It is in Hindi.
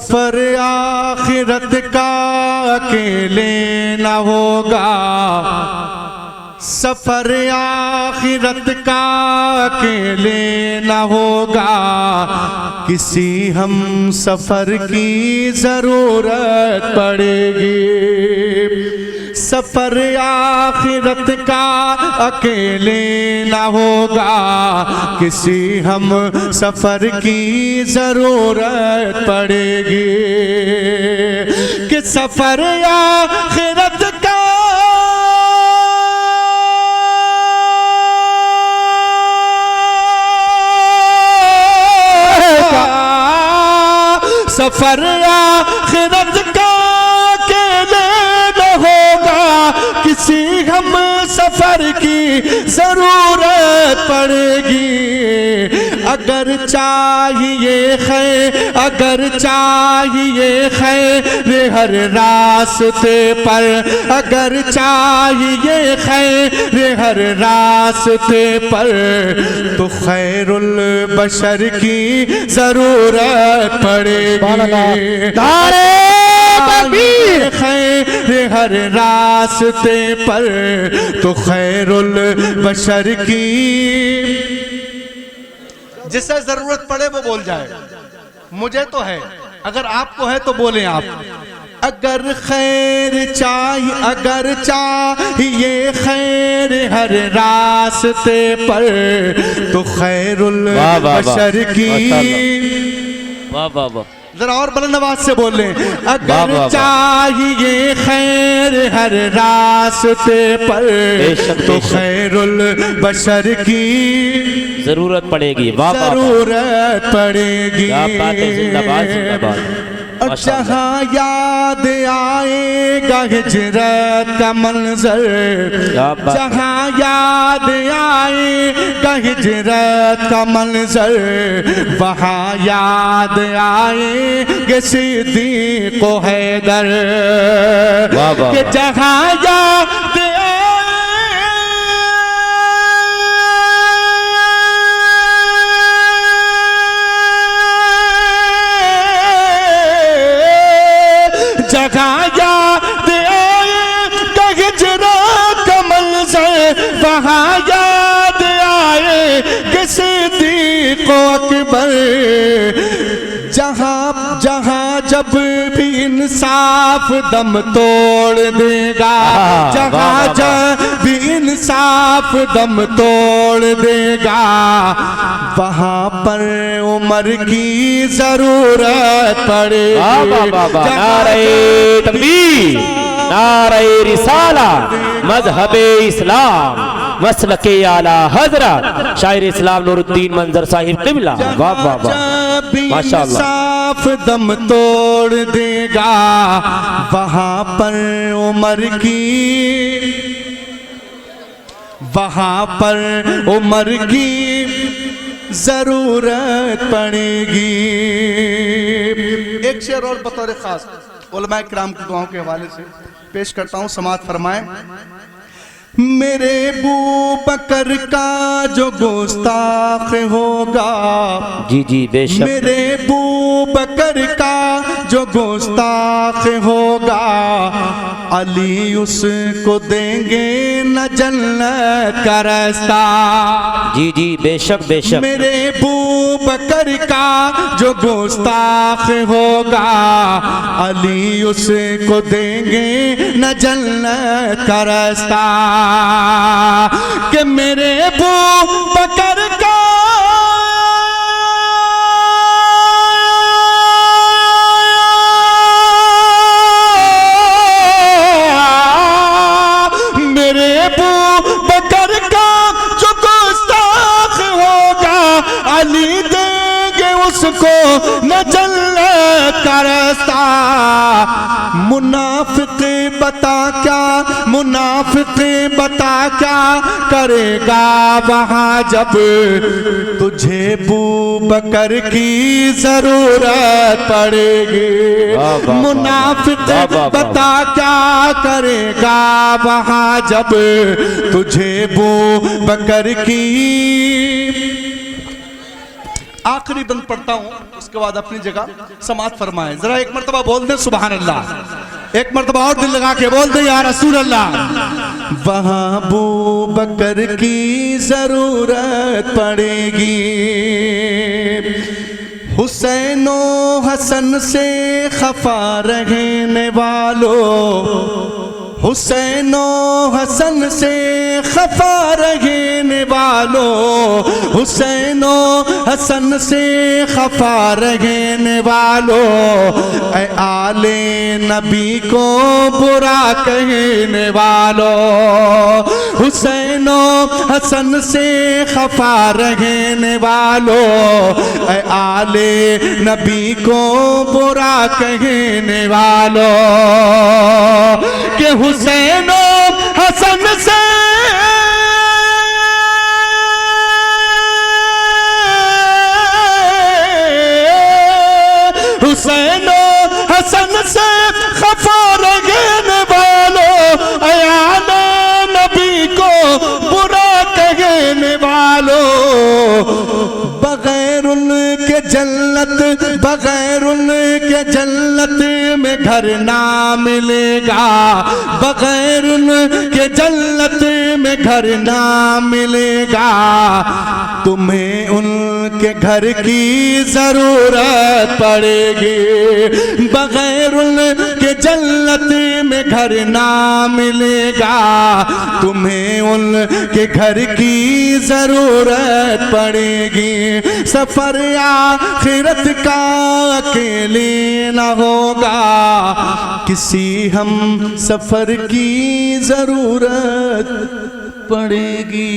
सफर आखिरत का अकेले न होगा, सफर आखिरत का अकेले न होगा, किसी हम सफर की जरूरत पड़ेगी। सफर आखिरत का अकेले न होगा, किसी हम सफर की जरूरत पड़ेगी। कि सफर आखिरत का सफर आखिरत का अकेले न होगा, किसी हम सफर की जरूरत पड़ेगी। अगर चाहिए खैर, अगर चाहिए खैर हर रास्ते पर, अगर चाहिए खैर हर रास्ते पर, तो खैरुल बशर की जरूरत पड़ेगी। खैर हर रास्ते पर, तो खैरुल बशर की, जिसे जरूरत पड़े वो बोल जाए। मुझे तो है, अगर आपको है तो बोलें आप। अगर खैर चाहिए, अगर चाहिए खैर हर रास्ते पर, तो खैरुल बशर की। वाह वाह वाह, जरा और बुलंद आवाज से बोले। अगर चाहिए खैर हर रास्ते पर, तो खैरुल बशर की जरूरत पड़ेगी। जरूरत पड़ेगी। जहाँ याद आएगा हिजरत का मंजर, जहाँ याद आएगा हिजरत का मंजर, वहाँ याद आएगे सिद्दीक़ व हैदर। कि जहाँ याद जहाँ याद आएगा हिजरत का मंजर, वहाँ याद आएगा सिद्दीक़ व अकबर। जहाँ जहाँ जब भी इंसाफ दम तोड़ देगा, जहाँ जब भी इंसाफ दम तोड़ देगा, वहाँ पर उमर की जरूरत पड़ेगी। नारे तकबीर, नारे रिसाला, मज़हबे इस्लाम, मसलके आला हजरत शायर इस्लाम नूरुद्दीन मंजर साहिब क़िबला। वाह वाह वाह, माशाअल्लाह। इंसाफ दम तोड़ देगा, वहाँ पर उमर की, वहाँ पर उमर की जरूरत पड़ेगी। एक शेर और बतौर खास उलमाए किराम की दुआओं के हवाले से पेश करता हूँ, समाअत फरमाएं। मेरे बू बकर का जो गुस्ताख होगा, जी जी बेशक, मेरे बू बकर का जो गुस्ताख होगा, अली उसको देंगे न जन्नत का रास्ता। जी जी बेशक बेशक। मेरे बू बकर का जो गुस्ताख होगा, अली उसको देंगे न जन्नत का रास्ता। कि मेरे बू बकर का अली देंगे उसको न जन्नत का रास्ता। मुनाफिक बता क्या, मुनाफिक बता क्या करेगा वहाँ जब तुझे बू बकर की जरूरत पड़ेगी। मुनाफिक बता क्या करेगा वहाँ जब तुझे बू बकर की। आखिरी बंद पढ़ता हूँ। उसके बाद अपनी जगह समाप्त फरमाएं। जरा एक मरतबा बोल दे सुभान अल्लाह, एक मरतबा और दिल लगा के बोल दे या रसूल अल्लाह। वहाँ अबू बकर की जरूरत पड़ेगी, हुसैनो हसन से खफा रहने वालों, हुसैनो हसन से खफा रहने वालों, हुसैनो हसन से खफा रहने वालों, ऐ आले नबी को बुरा कहने वालों, हुसैनो हसन से खफा रहने वालों, ऐ आले नबी को बुरा कहने वालों, कि हुसैनो हसन से हुसैनो हसन से खफा रहने वालों, आले नबी को बुरा कहने वालों, बगैर उनके जन्नत, बगैर उनके जन्नत में घर ना मिलेगा, बगैर उनके जन्नत में घर ना मिलेगा, तुम्हें उनके घर की जरूरत पड़ेगी, बगैर उनके जन्नत में घर ना मिलेगा, तुम्हें उनके घर की जरूरत पड़ेगी। सफर आखिरत का अकेले न होगा, किसी हम सफर की जरूरत पड़ेगी।